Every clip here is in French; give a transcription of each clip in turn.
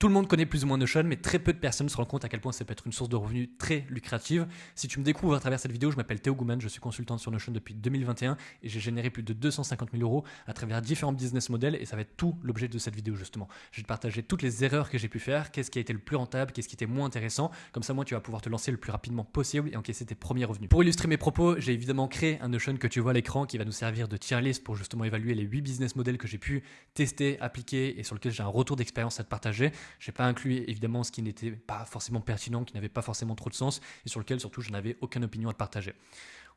Tout le monde connaît plus ou moins Notion, mais très peu de personnes se rendent compte à quel point ça peut être une source de revenus très lucrative. Si tu me découvres à travers cette vidéo, je m'appelle Théo Gouman, je suis consultant sur Notion depuis 2021 et j'ai généré plus de 250 000 euros à travers différents business models et ça va être tout l'objet de cette vidéo justement. Je vais te partager toutes les erreurs que j'ai pu faire, qu'est-ce qui a été le plus rentable, qu'est-ce qui était moins intéressant. Comme ça, moi, tu vas pouvoir te lancer le plus rapidement possible et encaisser tes premiers revenus. Pour illustrer mes propos, j'ai évidemment créé un Notion que tu vois à l'écran qui va nous servir de tier list pour justement évaluer les 8 business models que j'ai pu tester, appliquer et sur lesquels j'ai un retour d'expérience à te partager. J'ai pas inclus évidemment ce qui n'était pas forcément pertinent, qui n'avait pas forcément trop de sens et sur lequel surtout je n'avais aucune opinion à te partager.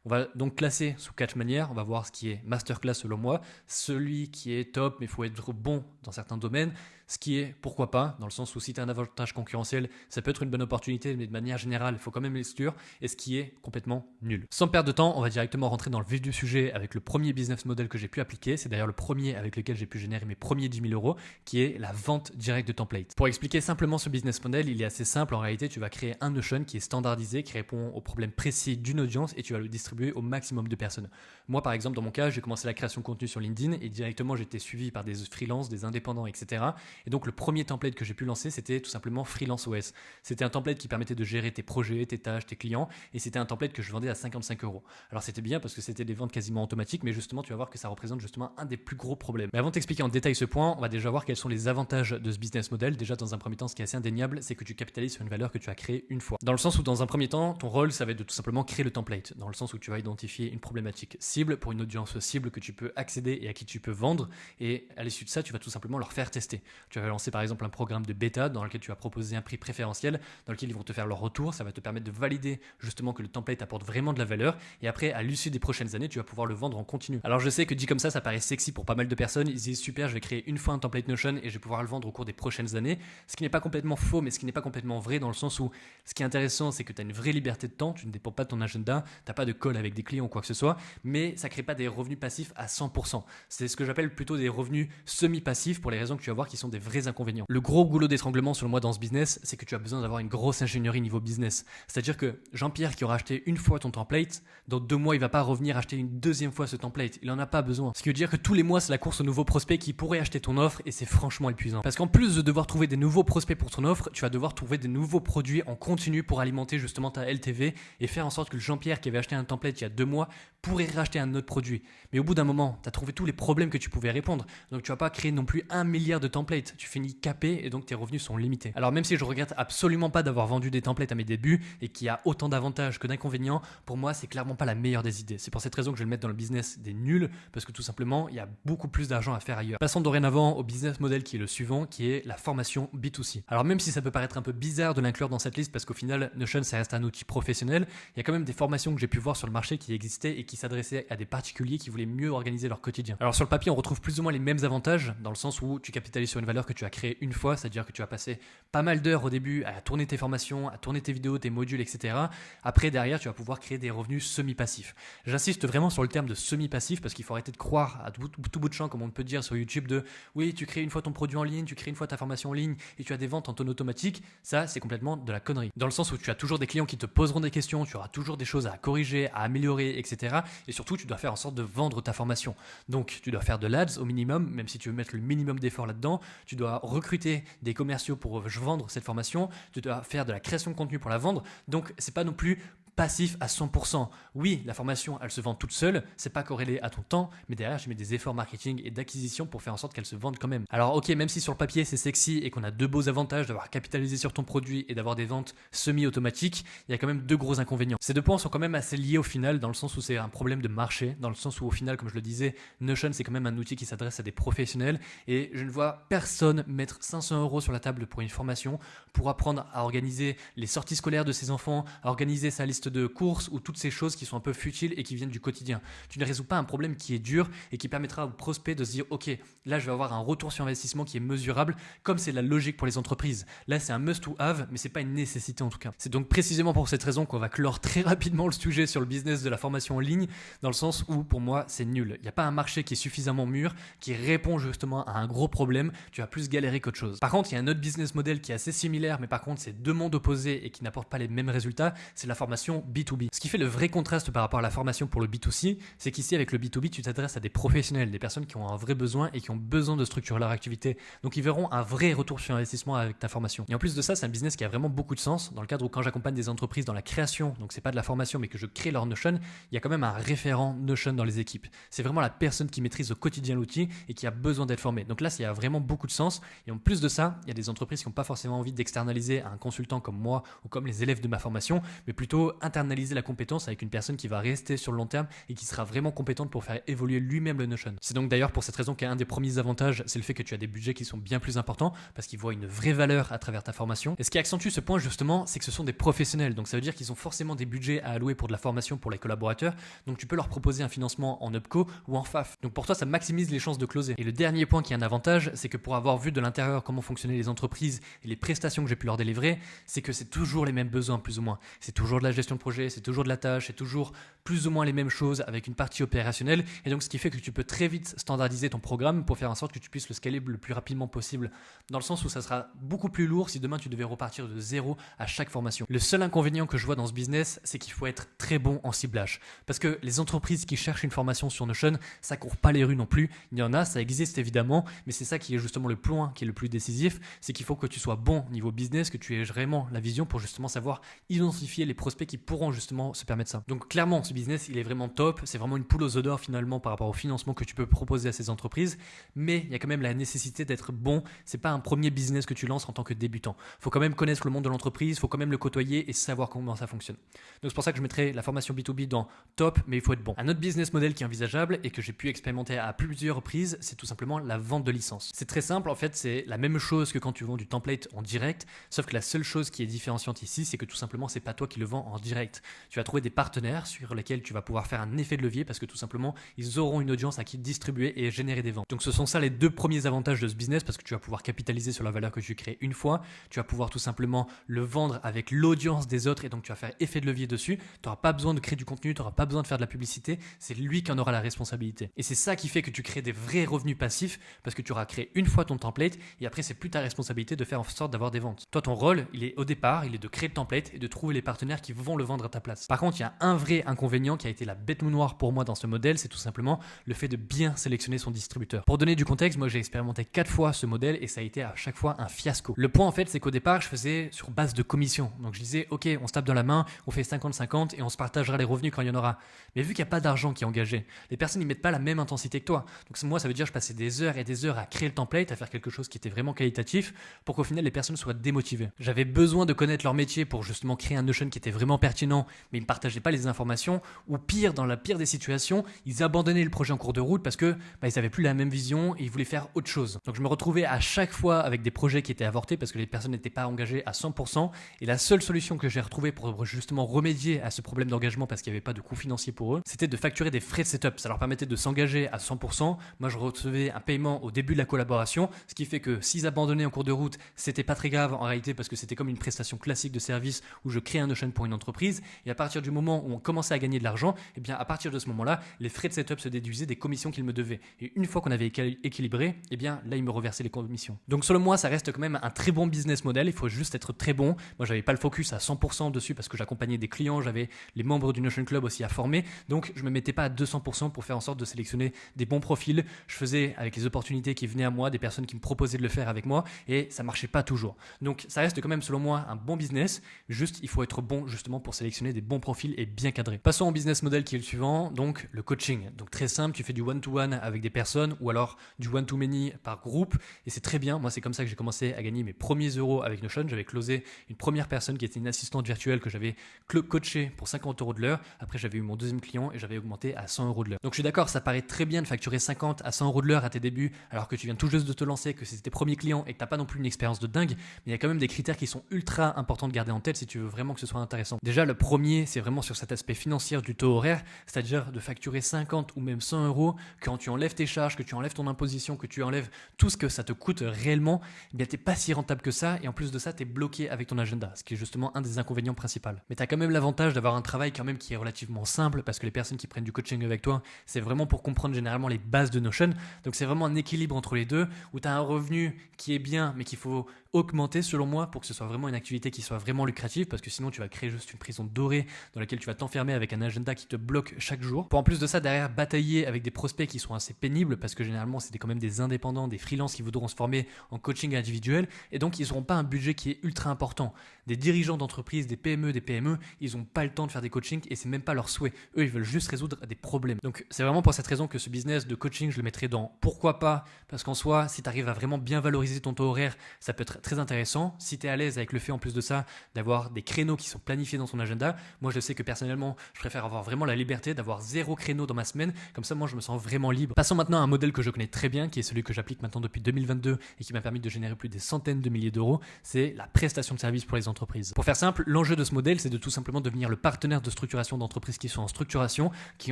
On va donc classer sous 4 manières. On va voir ce qui est masterclass selon moi, celui qui est top mais il faut être bon dans certains domaines, ce qui est pourquoi pas, dans le sens où si tu as un avantage concurrentiel, ça peut être une bonne opportunité, mais de manière générale, il faut quand même l'exclure, et ce qui est complètement nul. Sans perdre de temps, on va directement rentrer dans le vif du sujet avec le premier business model que j'ai pu appliquer. C'est d'ailleurs le premier avec lequel j'ai pu générer mes premiers 10 000 euros, qui est la vente directe de templates. Pour expliquer simplement ce business model, il est assez simple. En réalité, tu vas créer un Notion qui est standardisé, qui répond aux problèmes précis d'une audience et tu vas le distribuer au maximum de personnes. Moi, par exemple, dans mon cas, j'ai commencé la création de contenu sur LinkedIn et directement, j'ai été suivi par des freelances, des indépendants, etc. Et donc, le premier template que j'ai pu lancer, c'était tout simplement Freelance OS. C'était un template qui permettait de gérer tes projets, tes tâches, tes clients et c'était un template que je vendais à 55 euros. Alors, c'était bien parce que c'était des ventes quasiment automatiques, mais justement, tu vas voir que ça représente justement un des plus gros problèmes. Mais avant de t'expliquer en détail ce point, on va déjà voir quels sont les avantages de ce business model. Déjà, dans un premier temps, ce qui est assez indéniable, c'est que tu capitalises sur une valeur que tu as créée une fois. Dans le sens où, dans un premier temps, ton rôle, ça va être de tout simplement créer le template. Dans le sens où tu vas identifier une problématique cible pour une audience cible que tu peux accéder et à qui tu peux vendre. Et à l'issue de ça, tu vas tout simplement leur faire tester. Tu vas lancer par exemple un programme de bêta dans lequel tu vas proposer un prix préférentiel, dans lequel ils vont te faire leur retour. Ça va te permettre de valider justement que le template apporte vraiment de la valeur. Et après, à l'issue des prochaines années, tu vas pouvoir le vendre en continu. Alors je sais que dit comme ça paraît sexy pour pas mal de personnes. Ils disent super, je vais créer une fois un template Notion et je vais pouvoir le vendre au cours des prochaines années. Ce qui n'est pas complètement faux, mais ce qui n'est pas complètement vrai dans le sens où ce qui est intéressant, c'est que tu as une vraie liberté de temps. Tu ne dépends pas de ton agenda, tu n'as pas de call avec des clients ou quoi que ce soit, mais ça crée pas des revenus passifs à 100%. C'est ce que j'appelle plutôt des revenus semi-passifs pour les raisons que tu vas voir qui sont des vrais inconvénients. Le gros goulot d'étranglement selon moi dans ce business, c'est que tu as besoin d'avoir une grosse ingénierie niveau business. C'est-à-dire que Jean-Pierre qui aura acheté une fois ton template, dans 2 mois il va pas revenir acheter une deuxième fois ce template. Il en a pas besoin. Ce qui veut dire que tous les mois c'est la course aux nouveaux prospects qui pourraient acheter ton offre et c'est franchement épuisant. Parce qu'en plus de devoir trouver des nouveaux prospects pour ton offre, tu vas devoir trouver des nouveaux produits en continu pour alimenter justement ta LTV et faire en sorte que le Jean-Pierre qui avait acheté un template il y a 2 mois pourrait racheter un autre produit. Mais au bout d'un moment, tu as trouvé tous les problèmes que tu pouvais répondre. Donc tu vas pas créer non plus 1 milliard de templates. Tu finis capé et donc tes revenus sont limités. Alors même si je regrette absolument pas d'avoir vendu des templates à mes débuts et qu'il y a autant d'avantages que d'inconvénients, pour moi c'est clairement pas la meilleure des idées. C'est pour cette raison que je vais le mettre dans le business des nuls parce que tout simplement il y a beaucoup plus d'argent à faire ailleurs. Passons dorénavant au business model qui est le suivant, qui est la formation B2C. Alors même si ça peut paraître un peu bizarre de l'inclure dans cette liste parce qu'au final Notion ça reste un outil professionnel, il y a quand même des formations que j'ai pu voir sur le marché qui existaient et qui s'adressaient à des particuliers qui voulaient mieux organiser leur quotidien. Alors sur le papier on retrouve plus ou moins les mêmes avantages dans le sens où tu capitalises sur une valeur que tu as créée une fois, c'est-à-dire que tu vas passer pas mal d'heures au début à tourner tes formations, à tourner tes vidéos, tes modules, etc. Après derrière tu vas pouvoir créer des revenus semi-passifs. J'insiste vraiment sur le terme de semi-passif parce qu'il faut arrêter de croire à tout bout de champ comme on peut dire sur YouTube de oui tu crées une fois ton produit en ligne, tu crées une fois ta formation en ligne et tu as des ventes en tonne automatique. Ça c'est complètement de la connerie. Dans le sens où tu as toujours des clients qui te poseront des questions, tu auras toujours des choses à corriger, à améliorer, etc. Et surtout tu dois faire en sorte de vendre ta formation. Donc tu dois faire de l'ADS au minimum, même si tu veux mettre le minimum d'efforts là-dedans. Tu dois recruter des commerciaux pour vendre cette formation. Tu dois faire de la création de contenu pour la vendre. Donc c'est pas non plus passif à 100%. Oui, la formation, elle se vend toute seule, c'est pas corrélé à ton temps, mais derrière, je mets des efforts marketing et d'acquisition pour faire en sorte qu'elle se vende quand même. Alors ok, même si sur le papier c'est sexy et qu'on a 2 beaux avantages d'avoir capitalisé sur ton produit et d'avoir des ventes semi-automatiques, il y a quand même 2 gros inconvénients. Ces 2 points sont quand même assez liés au final, dans le sens où c'est un problème de marché, dans le sens où au final, comme je le disais, Notion c'est quand même un outil qui s'adresse à des professionnels et je ne vois personne mettre 500 € sur la table pour une formation pour apprendre à organiser les sorties scolaires de ses enfants, à organiser sa liste de courses ou toutes ces choses qui sont un peu futiles et qui viennent du quotidien. Tu ne résous pas un problème qui est dur et qui permettra aux prospects de se dire ok, là je vais avoir un retour sur investissement qui est mesurable comme c'est la logique pour les entreprises. Là c'est un must to have mais c'est pas une nécessité en tout cas. C'est donc précisément pour cette raison qu'on va clore très rapidement le sujet sur le business de la formation en ligne dans le sens où pour moi c'est nul. Il n'y a pas un marché qui est suffisamment mûr qui répond justement à un gros problème. Tu vas plus galérer qu'autre chose. Par contre il y a un autre business model qui est assez similaire mais par contre c'est 2 mondes opposés et qui n'apportent pas les mêmes résultats. C'est la formation formation B2B. Ce qui fait le vrai contraste par rapport à la formation pour le B2C, c'est qu'ici avec le B2B, tu t'adresses à des professionnels, des personnes qui ont un vrai besoin et qui ont besoin de structurer leur activité. Donc ils verront un vrai retour sur investissement avec ta formation. Et en plus de ça, c'est un business qui a vraiment beaucoup de sens dans le cadre où quand j'accompagne des entreprises dans la création, donc c'est pas de la formation mais que je crée leur Notion, il y a quand même un référent Notion dans les équipes. C'est vraiment la personne qui maîtrise au quotidien l'outil et qui a besoin d'être formée. Donc là, il y a vraiment beaucoup de sens. Et en plus de ça, il y a des entreprises qui n'ont pas forcément envie d'externaliser à un consultant comme moi ou comme les élèves de ma formation, mais plutôt internaliser la compétence avec une personne qui va rester sur le long terme et qui sera vraiment compétente pour faire évoluer lui-même le Notion. C'est donc d'ailleurs pour cette raison qu'un des premiers avantages, c'est le fait que tu as des budgets qui sont bien plus importants parce qu'ils voient une vraie valeur à travers ta formation. Et ce qui accentue ce point justement, c'est que ce sont des professionnels. Donc ça veut dire qu'ils ont forcément des budgets à allouer pour de la formation pour les collaborateurs. Donc tu peux leur proposer un financement en UPCO ou en FAF. Donc pour toi, ça maximise les chances de closer. Et le dernier point qui est un avantage, c'est que pour avoir vu de l'intérieur comment fonctionnaient les entreprises et les prestations que j'ai pu leur délivrer, c'est que c'est toujours les mêmes besoins plus ou moins. C'est toujours de la gestion de projet, c'est toujours de la tâche, c'est toujours plus ou moins les mêmes choses avec une partie opérationnelle. Et donc ce qui fait que tu peux très vite standardiser ton programme pour faire en sorte que tu puisses le scaler le plus rapidement possible. Dans le sens où ça sera beaucoup plus lourd si demain tu devais repartir de zéro à chaque formation. Le seul inconvénient que je vois dans ce business, c'est qu'il faut être très bon en ciblage. Parce que les entreprises qui cherchent une formation sur Notion, ça court pas les rues non plus. Il y en a, ça existe évidemment, mais c'est ça qui est justement le point qui est le plus décisif, c'est qu'il faut que tu sois bon niveau business, que tu aies vraiment la vision pour justement savoir identifier les prospects qui pourront justement se permettre ça. Donc clairement, ce business, il est vraiment top, c'est vraiment une poule aux œufs d'or finalement par rapport au financement que tu peux proposer à ces entreprises, mais il y a quand même la nécessité d'être bon. C'est pas un premier business que tu lances en tant que débutant. Faut quand même connaître le monde de l'entreprise, faut quand même le côtoyer et savoir comment ça fonctionne. Donc c'est pour ça que je mettrai la formation B2B dans top, mais il faut être bon. Un autre business model qui est envisageable et que j'ai pu expérimenter à plusieurs reprises, c'est tout simplement la vente de licence. C'est très simple, en fait, c'est la même chose que quand tu vends du template en direct, sauf que la seule chose qui est différenciante ici, c'est que tout simplement, c'est pas toi qui le vends en direct. Tu vas trouver des partenaires sur lesquels tu vas pouvoir faire un effet de levier parce que tout simplement, ils auront une audience à qui distribuer et générer des ventes. Donc ce sont ça les deux premiers avantages de ce business parce que tu vas pouvoir capitaliser sur la valeur que tu crées une fois, tu vas pouvoir tout simplement le vendre avec l'audience des autres et donc tu vas faire effet de levier dessus. Tu n'auras pas besoin de créer du contenu, tu n'auras pas besoin de faire de la publicité, c'est lui qui en aura la responsabilité. Et c'est ça qui fait que tu crées des vrais revenus passifs parce que tu auras créé une fois ton template et après c'est plus ta responsabilité de faire en sorte d'avoir des ventes. Toi ton rôle, il est au départ, il est de créer le template et de trouver les partenaires qui vont le vendre à ta place. Par contre, il y a un vrai inconvénient qui a été la bête noire pour moi dans ce modèle, c'est tout simplement le fait de bien sélectionner son distributeur. Pour donner du contexte, moi j'ai expérimenté 4 fois ce modèle et ça a été à chaque fois un fiasco. Le point en fait, c'est qu'au départ, je faisais sur base de commission. Donc je disais, ok, on se tape dans la main, on fait 50-50 et on se partagera les revenus quand il y en aura. Mais vu qu'il n'y a pas d'argent qui est engagé, les personnes n'y mettent pas la même intensité que toi. Donc moi, ça veut dire que je passais des heures et des heures à créer le template, à faire quelque chose qui était vraiment qualitatif pour qu'au final les personnes soient démotivées. J'avais besoin de connaître leur métier pour justement créer un Notion qui était vraiment pertinent, mais ils ne partageaient pas les informations ou pire, dans la pire des situations, ils abandonnaient le projet en cours de route parce que ils n'avaient plus la même vision et ils voulaient faire autre chose. Donc je me retrouvais à chaque fois avec des projets qui étaient avortés parce que les personnes n'étaient pas engagées à 100% et la seule solution que j'ai retrouvée pour justement remédier à ce problème d'engagement parce qu'il n'y avait pas de coût financier pour eux, c'était de facturer des frais de setup. Ça leur permettait de s'engager à 100%. Moi, je recevais un paiement au début de la collaboration, ce qui fait que s'ils abandonnaient en cours de route, c'était pas très grave en réalité parce que c'était comme une prestation classique de service où je crée un Notion pour une entreprise et à partir du moment où on commençait à gagner de l'argent, et bien à partir de ce moment-là, les frais de setup se déduisaient des commissions qu'ils me devaient. Et une fois qu'on avait équilibré, et bien là, ils me reversaient les commissions. Donc selon moi, ça reste quand même un très bon business model. Il faut juste être très bon. Moi, j'avais pas le focus à 100% dessus parce que j'accompagnais des clients, j'avais les membres du Notion Club aussi à former. Donc je me mettais pas à 200% pour faire en sorte de sélectionner des bons profils. Je faisais avec les opportunités qui venaient à moi, des personnes qui me proposaient de le faire avec moi et ça marchait pas toujours. Donc ça reste quand même selon moi un bon business. Juste, il faut être bon justement pour sélectionner des bons profils et bien cadrés. Passons au business model qui est le suivant, donc le coaching. Donc très simple, tu fais du one-to-one avec des personnes ou alors du one-to-many par groupe et c'est très bien. Moi, c'est comme ça que j'ai commencé à gagner mes premiers euros avec Notion. J'avais closé une première personne qui était une assistante virtuelle que j'avais coachée pour 50 euros de l'heure. Après, j'avais eu mon deuxième client et j'avais augmenté à 100 euros de l'heure. Donc je suis d'accord, ça paraît très bien de facturer 50 à 100 euros de l'heure à tes débuts alors que tu viens tout juste de te lancer, que c'est tes premiers clients et que tu n'as pas non plus une expérience de dingue. Mais il y a quand même des critères qui sont ultra importants de garder en tête si tu veux vraiment que ce soit intéressant. Déjà, le premier, c'est vraiment sur cet aspect financier du taux horaire, c'est-à-dire de facturer 50 ou même 100 euros quand tu enlèves tes charges, que tu enlèves ton imposition, que tu enlèves tout ce que ça te coûte réellement, eh bien t'es pas si rentable que ça et en plus de ça, t'es bloqué avec ton agenda, ce qui est justement un des inconvénients principaux. Mais t'as quand même l'avantage d'avoir un travail quand même qui est relativement simple parce que les personnes qui prennent du coaching avec toi, c'est vraiment pour comprendre généralement les bases de Notion. Donc c'est vraiment un équilibre entre les deux où t'as un revenu qui est bien mais qu'il faut augmenter selon moi pour que ce soit vraiment une activité qui soit vraiment lucrative, parce que sinon tu vas créer juste une prison dorée dans laquelle tu vas t'enfermer avec un agenda qui te bloque chaque jour. Pour en plus de ça, derrière, batailler avec des prospects qui sont assez pénibles, parce que généralement c'est quand même des indépendants, des freelances qui voudront se former en coaching individuel, et donc ils n'auront pas un budget qui est ultra important. Des dirigeants d'entreprise, des PME, des PME, ils n'ont pas le temps de faire des coachings et c'est même pas leur souhait. Eux, ils veulent juste résoudre des problèmes. Donc c'est vraiment pour cette raison que ce business de coaching, je le mettrai dans pourquoi pas, parce qu'en soi, si tu arrives à vraiment bien valoriser ton taux horaire, ça peut être très intéressant. Si tu es à l'aise avec le fait en plus de ça d'avoir des créneaux qui sont planifiés dans ton agenda, moi je sais que personnellement, je préfère avoir vraiment la liberté d'avoir 0 créneau dans ma semaine, comme ça moi je me sens vraiment libre. Passons maintenant à un modèle que je connais très bien, qui est celui que j'applique maintenant depuis 2022 et qui m'a permis de générer plus des centaines de milliers d'euros, c'est la prestation de services pour les entreprises. Pour faire simple, l'enjeu de ce modèle, c'est de tout simplement devenir le partenaire de structuration d'entreprises qui sont en structuration, qui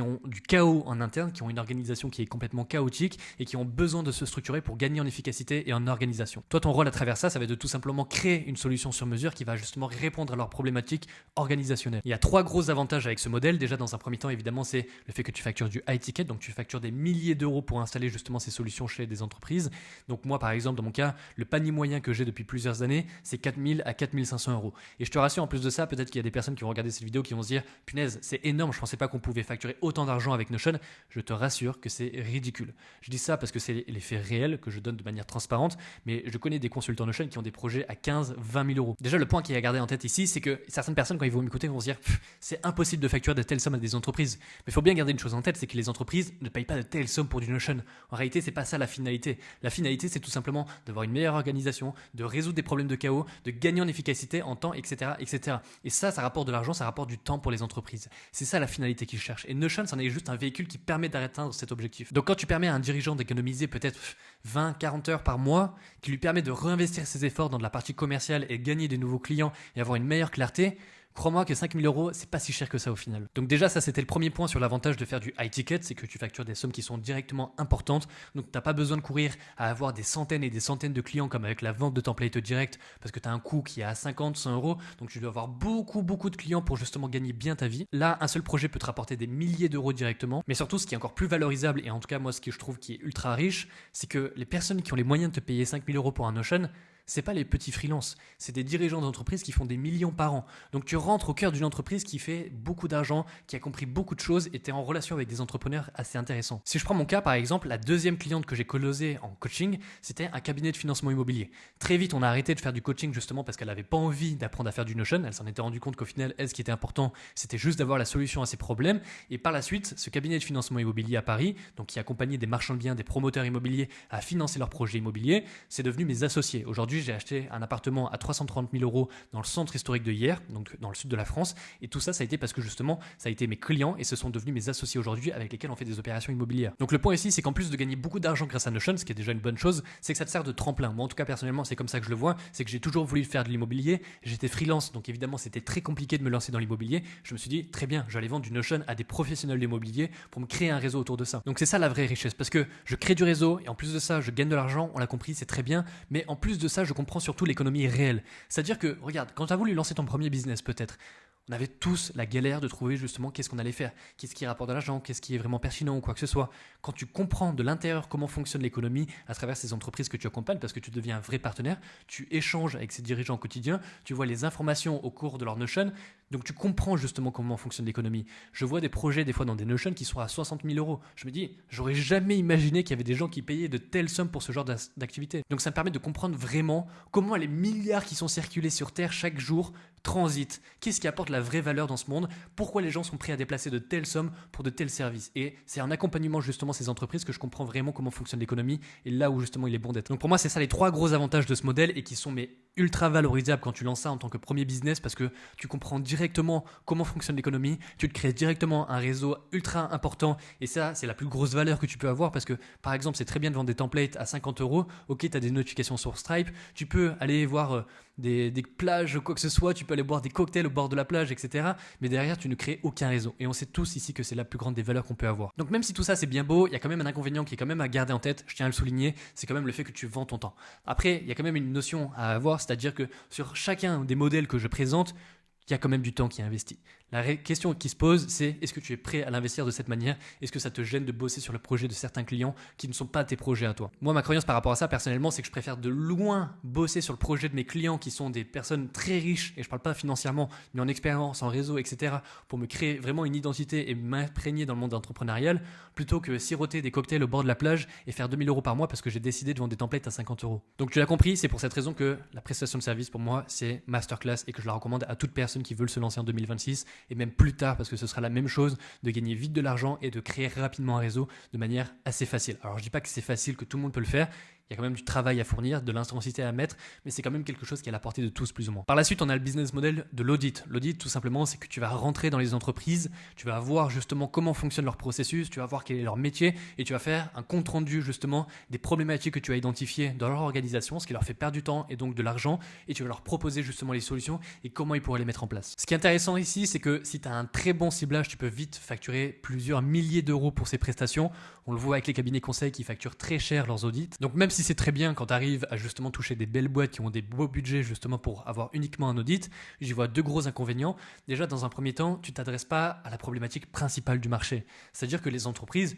ont du chaos en interne, qui ont une organisation qui est complètement chaotique et qui ont besoin de se structurer pour gagner en efficacité et en organisation. Toi, ton rôle à travers ça, ça va être de tout simplement créer une solution sur mesure qui va justement répondre à leurs problématiques organisationnelles. Il y a 3 gros avantages avec ce modèle. Déjà, dans un premier temps, évidemment, c'est le fait que tu factures du high ticket, donc tu factures des milliers d'euros pour installer justement ces solutions chez des entreprises. Donc moi, par exemple, dans mon cas, le panier moyen que j'ai depuis plusieurs années, c'est 4000 à 4500 euros. Et je te rassure, en plus de ça, peut-être qu'il y a des personnes qui vont regarder cette vidéo qui vont se dire « Punaise, c'est énorme, je pensais pas qu'on pouvait facturer autant d'argent avec Notion. » Je te rassure que c'est ridicule. Je dis ça parce que c'est les faits réels que je donne de manière transparente, mais je connais des consultants Notion qui ont des projets à 15, 20 000 euros. Déjà, le point qui est à garder en tête ici, c'est que certaines personnes, quand ils vont m'écouter, vont se dire « C'est impossible de facturer de telles sommes à des entreprises. » Mais il faut bien garder une chose en tête, c'est que les entreprises ne payent pas de telles sommes pour du Notion. En réalité, c'est pas ça la finalité. La finalité, c'est tout simplement d'avoir une meilleure organisation, de résoudre des problèmes de chaos, de gagner en efficacité, en temps, etc., etc. Et ça rapporte de l'argent, ça rapporte du temps pour les entreprises. C'est ça la finalité qu'ils cherchent. Et Notion, c'en est juste un véhicule qui permet d'atteindre cet objectif. Donc quand tu permets à un dirigeant d'économiser peut-être 20, 40 heures par mois, qui lui permet de réinvestir ses efforts dans de la partie commerciale et gagner de nouveaux clients et avoir une meilleure clarté, crois-moi que 5 000 euros, c'est pas si cher que ça au final. Donc déjà, ça c'était le premier point sur l'avantage de faire du high ticket, c'est que tu factures des sommes qui sont directement importantes. Donc t'as pas besoin de courir à avoir des centaines et des centaines de clients comme avec la vente de templates direct, parce que tu as un coût qui est à 50, 100 euros. Donc tu dois avoir beaucoup de clients pour justement gagner bien ta vie. Là, un seul projet peut te rapporter des milliers d'euros directement. Mais surtout, ce qui est encore plus valorisable, et en tout cas moi ce que je trouve qui est ultra riche, c'est que les personnes qui ont les moyens de te payer 5 000 euros pour un Notion, c'est pas les petits freelances, c'est des dirigeants d'entreprise qui font des millions par an. Donc tu rentres au cœur d'une entreprise qui fait beaucoup d'argent, qui a compris beaucoup de choses et tu es en relation avec des entrepreneurs assez intéressants. Si je prends mon cas par exemple, la deuxième cliente que j'ai closée en coaching, c'était un cabinet de financement immobilier. Très vite, on a arrêté de faire du coaching justement parce qu'elle n'avait pas envie d'apprendre à faire du Notion. Elle s'en était rendue compte qu'au final, elle, ce qui était important, c'était juste d'avoir la solution à ses problèmes. Et par la suite, ce cabinet de financement immobilier à Paris, donc qui accompagnait des marchands de biens, des promoteurs immobiliers à financer leurs projets immobiliers, c'est devenu mes associés. Aujourd'hui, j'ai acheté un appartement à 330 000 euros dans le centre historique de Hyères, donc dans le sud de la France. Et tout ça, ça a été parce que justement, ça a été mes clients et ce sont devenus mes associés aujourd'hui avec lesquels on fait des opérations immobilières. Donc le point ici, c'est qu'en plus de gagner beaucoup d'argent grâce à Notion, ce qui est déjà une bonne chose, c'est que ça te sert de tremplin. Moi, en tout cas, personnellement, c'est comme ça que je le vois. C'est que j'ai toujours voulu faire de l'immobilier. J'étais freelance, donc évidemment, c'était très compliqué de me lancer dans l'immobilier. Je me suis dit, très bien, j'allais vendre du Notion à des professionnels de l'immobilier pour me créer un réseau autour de ça. Donc c'est ça la vraie richesse, parce que je crée du réseau et en plus de ça, je gagne de l'argent. On l'a compris, c'est très bien. Mais en plus de ça, je comprends surtout l'économie réelle. C'est-à-dire que, regarde, quand tu as voulu lancer ton premier business, peut-être, on avait tous la galère de trouver justement qu'est-ce qu'on allait faire, qu'est-ce qui rapporte de l'argent, qu'est-ce qui est vraiment pertinent ou quoi que ce soit. Quand tu comprends de l'intérieur comment fonctionne l'économie à travers ces entreprises que tu accompagnes, parce que tu deviens un vrai partenaire, tu échanges avec ces dirigeants au quotidien, tu vois les informations au cours de leur Notion, donc tu comprends justement comment fonctionne l'économie. Je vois des projets des fois dans des Notion qui sont à 60 000 euros. Je me dis, j'aurais jamais imaginé qu'il y avait des gens qui payaient de telles sommes pour ce genre d'activité. Donc ça me permet de comprendre vraiment comment les milliards qui sont circulés sur Terre chaque jour transitent. Qu'est-ce qui apporte la vraie valeur dans ce monde? Pourquoi les gens sont prêts à déplacer de telles sommes pour de tels services? Et c'est en accompagnement justement ces entreprises que je comprends vraiment comment fonctionne l'économie et là où justement il est bon d'être. Donc pour moi, c'est ça les 3 gros avantages de ce modèle et qui sont ultra valorisables quand tu lances ça en tant que premier business parce que tu comprends directement comment fonctionne l'économie, tu te crées directement un réseau ultra important et ça, c'est la plus grosse valeur que tu peux avoir parce que par exemple, c'est très bien de vendre des templates à 50 euros. Ok, tu as des notifications sur Stripe, tu peux aller voir des plages, quoi que ce soit, tu peux aller boire des cocktails au bord de la plage, etc. Mais derrière, tu ne crées aucun réseau. Et on sait tous ici que c'est la plus grande des valeurs qu'on peut avoir. Donc même si tout ça c'est bien beau, il y a quand même un inconvénient qui est quand même à garder en tête, je tiens à le souligner, c'est quand même le fait que tu vends ton temps. Après, il y a quand même une notion à avoir, c'est-à-dire que sur chacun des modèles que je présente, il y a quand même du temps qui est investi. La question qui se pose, c'est est-ce que tu es prêt à l'investir de cette manière? Est-ce que ça te gêne de bosser sur le projet de certains clients qui ne sont pas tes projets à toi? Moi, ma croyance par rapport à ça, personnellement, c'est que je préfère de loin bosser sur le projet de mes clients qui sont des personnes très riches, et je parle pas financièrement, mais en expérience, en réseau, etc., pour me créer vraiment une identité et m'imprégner dans le monde entrepreneurial, plutôt que siroter des cocktails au bord de la plage et faire 2000 € par mois parce que j'ai décidé de vendre des templates à 50 €. Donc tu l'as compris, c'est pour cette raison que la prestation de service pour moi, c'est masterclass et que je la recommande à toute personne qui veut se lancer en 2026 et même plus tard parce que ce sera la même chose de gagner vite de l'argent et de créer rapidement un réseau de manière assez facile. Alors je dis pas que c'est facile, que tout le monde peut le faire. Il y a quand même du travail à fournir, de l'intensité à mettre, mais c'est quand même quelque chose qui est à la portée de tous plus ou moins. Par la suite, on a le business model de l'audit. L'audit, tout simplement, c'est que tu vas rentrer dans les entreprises, tu vas voir justement comment fonctionne leur processus, tu vas voir quel est leur métier et tu vas faire un compte rendu justement des problématiques que tu as identifiées dans leur organisation, ce qui leur fait perdre du temps et donc de l'argent, et tu vas leur proposer justement les solutions et comment ils pourraient les mettre en place. Ce qui est intéressant ici, c'est que si tu as un très bon ciblage, tu peux vite facturer plusieurs milliers d'euros pour ces prestations. On le voit avec les cabinets conseils qui facturent très cher leurs audits. Donc même si c'est très bien quand tu arrives à justement toucher des belles boîtes qui ont des beaux budgets justement pour avoir uniquement un audit, j'y vois deux gros inconvénients. Déjà, dans un premier temps, tu ne t'adresses pas à la problématique principale du marché. C'est-à-dire que les entreprises,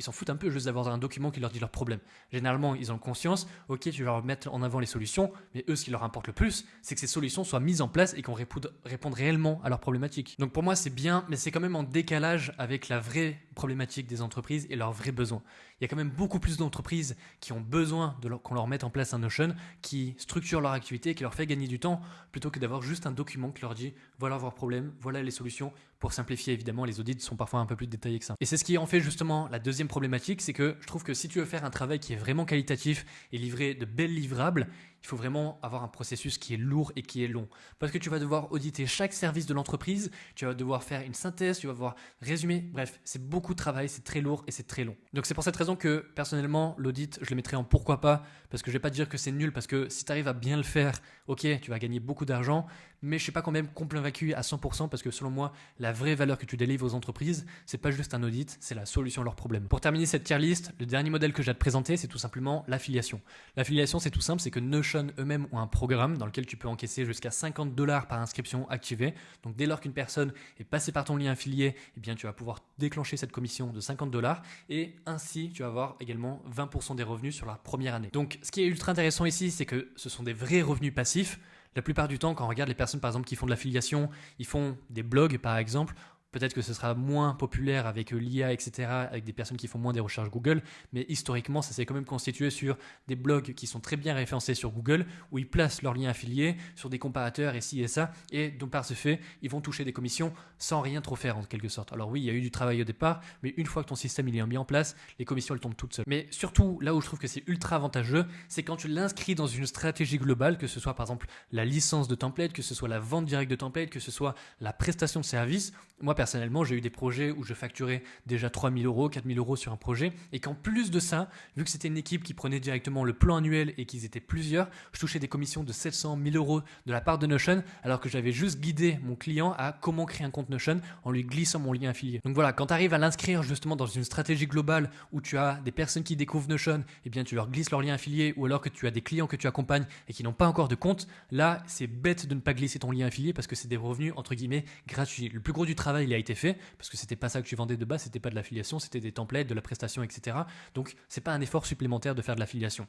ils s'en foutent un peu juste d'avoir un document qui leur dit leurs problèmes. Généralement, ils ont conscience, ok, tu vas leur mettre en avant les solutions, mais eux, ce qui leur importe le plus, c'est que ces solutions soient mises en place et qu'on réponde réellement à leurs problématiques. Donc pour moi, c'est bien, mais c'est quand même en décalage avec la vraie problématique des entreprises et leurs vrais besoins. Il y a quand même beaucoup plus d'entreprises qui ont besoin qu'on leur mette en place un Notion, qui structure leur activité, qui leur fait gagner du temps, plutôt que d'avoir juste un document qui leur dit voilà leurs problèmes, voilà les solutions. Pour simplifier, évidemment, les audits sont parfois un peu plus détaillés que ça. Et c'est ce qui en fait justement la deuxième problématique, c'est que je trouve que si tu veux faire un travail qui est vraiment qualitatif et livrer de belles livrables, il faut vraiment avoir un processus qui est lourd et qui est long. Parce que tu vas devoir auditer chaque service de l'entreprise, tu vas devoir faire une synthèse, tu vas devoir résumer. Bref, c'est beaucoup de travail, c'est très lourd et c'est très long. Donc c'est pour cette raison que personnellement, l'audit, je le mettrais en pourquoi pas, parce que je vais pas te dire que c'est nul, parce que si tu arrives à bien le faire, ok, tu vas gagner beaucoup d'argent, mais je ne suis pas quand même convaincu à 100% parce que selon moi, la vraie valeur que tu délivres aux entreprises, c'est pas juste un audit, c'est la solution à leurs problèmes. Pour terminer cette tier list, le dernier modèle que j'ai à te présenter, c'est tout simplement l'affiliation. L'affiliation, c'est tout simple, c'est que Notion eux-mêmes ont un programme dans lequel tu peux encaisser jusqu'à 50 $ par inscription activée. Donc dès lors qu'une personne est passée par ton lien affilié, eh bien tu vas pouvoir déclencher cette commission de 50 $ et ainsi tu vas avoir également 20% des revenus sur la première année. Donc ce qui est ultra intéressant ici, c'est que ce sont des vrais revenus passifs. La plupart du temps, quand on regarde les personnes par exemple qui font de l'affiliation, ils font des blogs par exemple. Peut-être que ce sera moins populaire avec l'IA, etc., avec des personnes qui font moins des recherches Google, mais historiquement, ça s'est quand même constitué sur des blogs qui sont très bien référencés sur Google, où ils placent leurs liens affiliés sur des comparateurs et ci et ça, et donc par ce fait, ils vont toucher des commissions sans rien trop faire en quelque sorte. Alors oui, il y a eu du travail au départ, mais une fois que ton système il est mis en place, les commissions elles tombent toutes seules. Mais surtout, là où je trouve que c'est ultra avantageux, c'est quand tu l'inscris dans une stratégie globale, que ce soit par exemple la licence de template, que ce soit la vente directe de template, que ce soit la prestation de service. Moi, personnellement, j'ai eu des projets où je facturais déjà 3 000 €, 4 000 € sur un projet et qu'en plus de ça, vu que c'était une équipe qui prenait directement le plan annuel et qu'ils étaient plusieurs, je touchais des commissions de 700 000 € de la part de Notion alors que j'avais juste guidé mon client à comment créer un compte Notion en lui glissant mon lien affilié. Donc voilà, quand tu arrives à l'inscrire justement dans une stratégie globale où tu as des personnes qui découvrent Notion, eh bien tu leur glisses leur lien affilié ou alors que tu as des clients que tu accompagnes et qui n'ont pas encore de compte, là c'est bête de ne pas glisser ton lien affilié parce que c'est des revenus entre guillemets gratuits. Le plus gros du travail il a été fait parce que c'était pas ça que tu vendais de base, c'était pas de l'affiliation, c'était des templates, de la prestation, etc. Donc c'est pas un effort supplémentaire de faire de l'affiliation.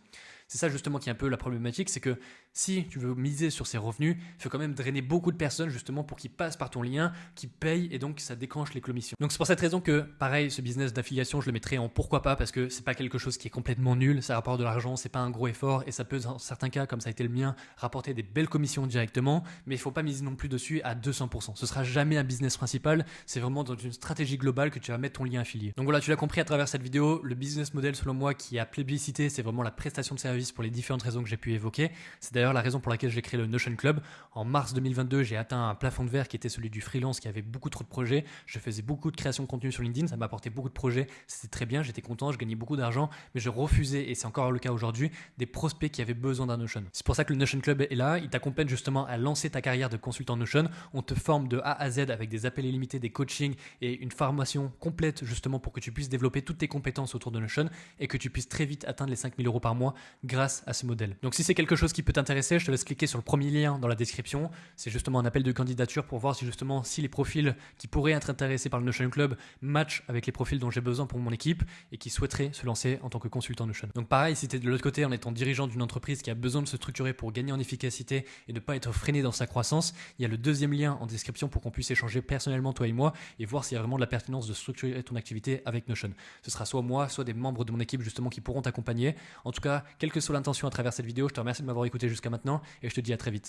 C'est ça justement qui est un peu la problématique, c'est que si tu veux miser sur ces revenus, il faut quand même drainer beaucoup de personnes justement pour qu'ils passent par ton lien, qu'ils payent et donc ça déclenche les commissions. Donc c'est pour cette raison que pareil, ce business d'affiliation, je le mettrais en pourquoi pas parce que c'est pas quelque chose qui est complètement nul, ça rapporte de l'argent, c'est pas un gros effort et ça peut dans certains cas, comme ça a été le mien, rapporter des belles commissions directement, mais il faut pas miser non plus dessus à 200%. Ce sera jamais un business principal, c'est vraiment dans une stratégie globale que tu vas mettre ton lien affilié. Donc voilà, tu l'as compris à travers cette vidéo, le business model selon moi qui a plébiscité, c'est vraiment la prestation de service pour les différentes raisons que j'ai pu évoquer. C'est d'ailleurs la raison pour laquelle j'ai créé le Notion Club. En mars 2022, j'ai atteint un plafond de verre qui était celui du freelance qui avait beaucoup trop de projets. Je faisais beaucoup de création de contenu sur LinkedIn, ça m'a apporté beaucoup de projets, c'était très bien, j'étais content, je gagnais beaucoup d'argent, mais je refusais, et c'est encore le cas aujourd'hui, des prospects qui avaient besoin d'un Notion. C'est pour ça que le Notion Club est là, il t'accompagne justement à lancer ta carrière de consultant Notion. On te forme de A à Z avec des appels illimités, des coachings et une formation complète justement pour que tu puisses développer toutes tes compétences autour de Notion et que tu puisses très vite atteindre les 5 000 euros par mois grâce à ce modèle. Donc si c'est quelque chose qui peut t'intéresser, je te laisse cliquer sur le premier lien dans la description. C'est justement un appel de candidature pour voir si les profils qui pourraient être intéressés par le Notion Club matchent avec les profils dont j'ai besoin pour mon équipe et qui souhaiteraient se lancer en tant que consultant Notion. Donc pareil, si tu es de l'autre côté en étant dirigeant d'une entreprise qui a besoin de se structurer pour gagner en efficacité et ne pas être freiné dans sa croissance, il y a le deuxième lien en description pour qu'on puisse échanger personnellement toi et moi et voir s'il y a vraiment de la pertinence de structurer ton activité avec Notion. Ce sera soit moi, soit des membres de mon équipe justement qui pourront t'accompagner. En tout cas, quelle que soit l'intention à travers cette vidéo, je te remercie de m'avoir écouté jusqu'à maintenant et je te dis à très vite.